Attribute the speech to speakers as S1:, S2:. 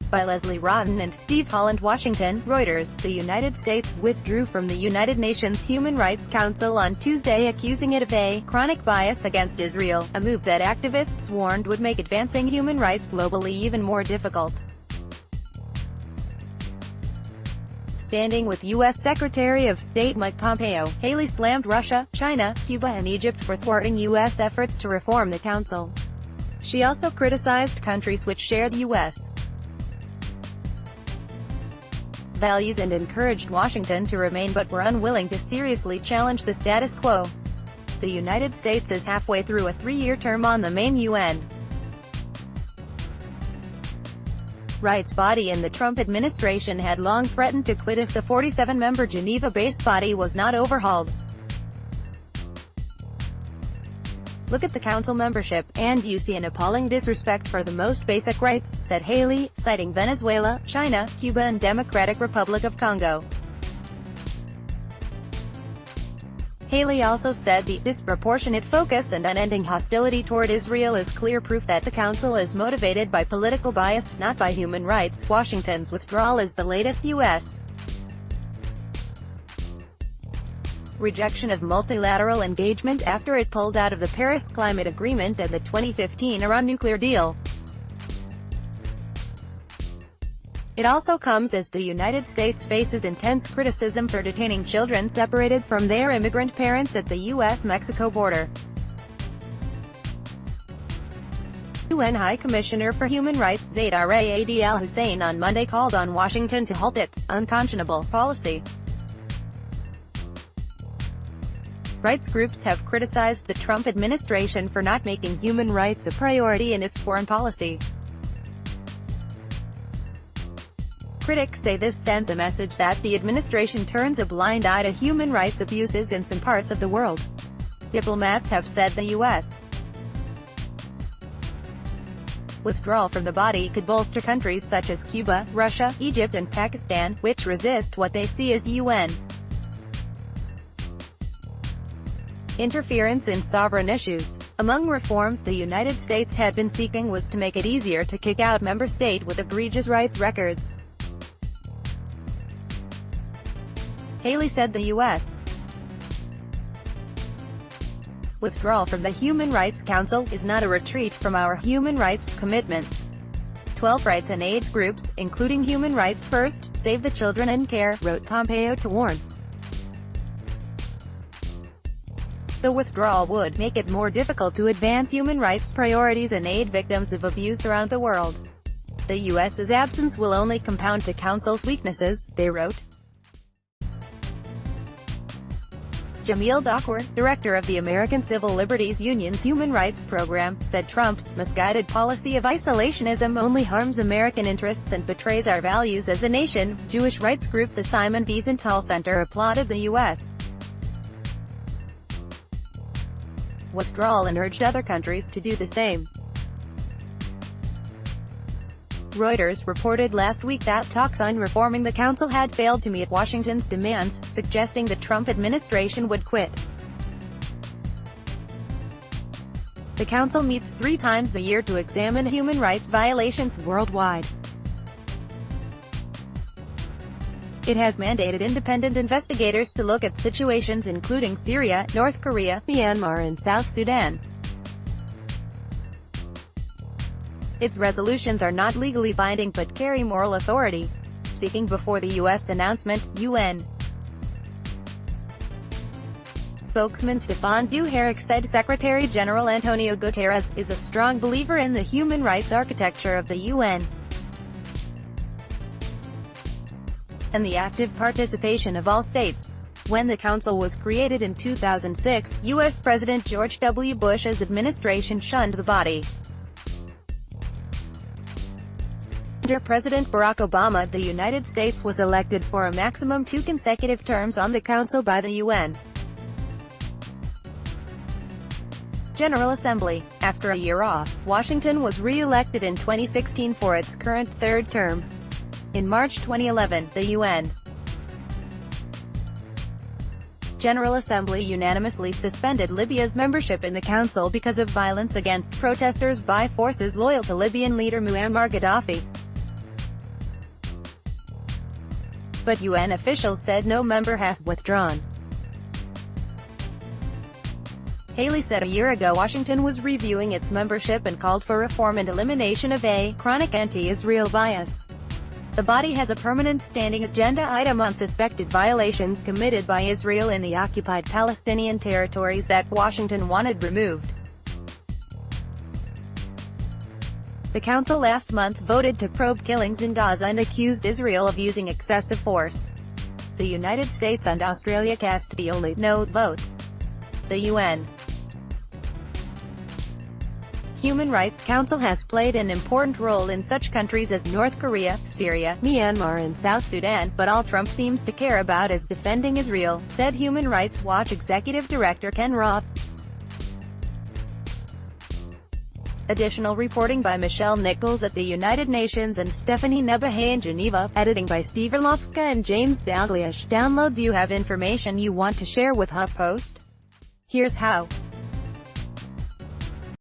S1: By Leslie Rotten and Steve Holland. Washington, Reuters. The United States withdrew from the United Nations Human Rights Council on Tuesday, accusing it of a chronic bias against Israel, a move that activists warned would make advancing human rights globally even more difficult. Standing with U.S. Secretary of State Mike Pompeo, Haley slammed Russia, China, Cuba and Egypt for thwarting U.S. efforts to reform the council. She also criticized countries which share the U.S. values and encouraged Washington to remain but were unwilling to seriously challenge the status quo. The United States is halfway through a 3-year term on the main UN rights body, and the Trump administration had long threatened to quit if the 47-member Geneva-based body was not overhauled. "Look at the council membership, and you see an appalling disrespect for the most basic rights," said Haley, citing Venezuela, China, Cuba and Democratic Republic of Congo. Haley also said the disproportionate focus and unending hostility toward Israel is clear proof that the council is motivated by political bias, not by human rights. Washington's withdrawal is the latest U.S. rejection of multilateral engagement after it pulled out of the Paris Climate Agreement and the 2015 Iran nuclear deal. It also comes as the United States faces intense criticism for detaining children separated from their immigrant parents at the U.S.-Mexico border. UN High Commissioner for Human Rights Zeid Ra'ad Al Hussein on Monday called on Washington to halt its unconscionable policy. Rights groups have criticized the Trump administration for not making human rights a priority in its foreign policy. Critics say this sends a message that the administration turns a blind eye to human rights abuses in some parts of the world. Diplomats have said the U.S. withdrawal from the body could bolster countries such as Cuba, Russia, Egypt and Pakistan, which resist what they see as UN interference in sovereign issues. Among reforms the United States had been seeking was to make it easier to kick out member state with egregious rights records. Haley said the U.S. withdrawal from the Human Rights Council is not a retreat from our human rights commitments. 12 rights and AIDS groups, including Human Rights First, Save the Children and Care, wrote Pompeo to warn. The withdrawal would make it more difficult to advance human rights priorities and aid victims of abuse around the world. The U.S.'s absence will only compound the Council's weaknesses, they wrote. Jamil Dakwar, director of the American Civil Liberties Union's Human Rights Program, said Trump's misguided policy of isolationism only harms American interests and betrays our values as a nation. Jewish rights group the Simon Wiesenthal Center applauded the U.S. withdrawal and urged other countries to do the same. Reuters reported last week that talks on reforming the council had failed to meet Washington's demands, suggesting the Trump administration would quit. The council meets 3 times a year to examine human rights violations worldwide. It has mandated independent investigators to look at situations including Syria, North Korea, Myanmar and South Sudan. Its resolutions are not legally binding but carry moral authority. Speaking before the U.S. announcement, UN spokesman Stéphane Dujarric said Secretary General Antonio Guterres is a strong believer in the human rights architecture of the UN and the active participation of all states. When the council was created in 2006, U.S. President George W. Bush's administration shunned the body. Under President Barack Obama, the United States was elected for a maximum 2 consecutive terms on the council by the UN General Assembly. After a year off, Washington was re-elected in 2016 for its current 3rd term. In March 2011, the UN General Assembly unanimously suspended Libya's membership in the council because of violence against protesters by forces loyal to Libyan leader Muammar Gaddafi. but UN officials said no member has withdrawn. Haley said a year ago Washington was reviewing its membership and called for reform and elimination of a chronic anti-Israel bias. The body has a permanent standing agenda item on suspected violations committed by Israel in the occupied Palestinian territories that Washington wanted removed. The council last month voted to probe killings in Gaza and accused Israel of using excessive force. The United States and Australia cast the only no votes. The UN Human Rights Council has played an important role in such countries as North Korea, Syria, Myanmar and South Sudan, but all Trump seems to care about is defending Israel, said Human Rights Watch Executive Director Ken Roth. Additional reporting by Michelle Nichols at the United Nations and Stephanie Nebahay in Geneva, editing by Steve Orlovska and James Dalglish. Download. Do you have information you want to share with HuffPost? Here's how.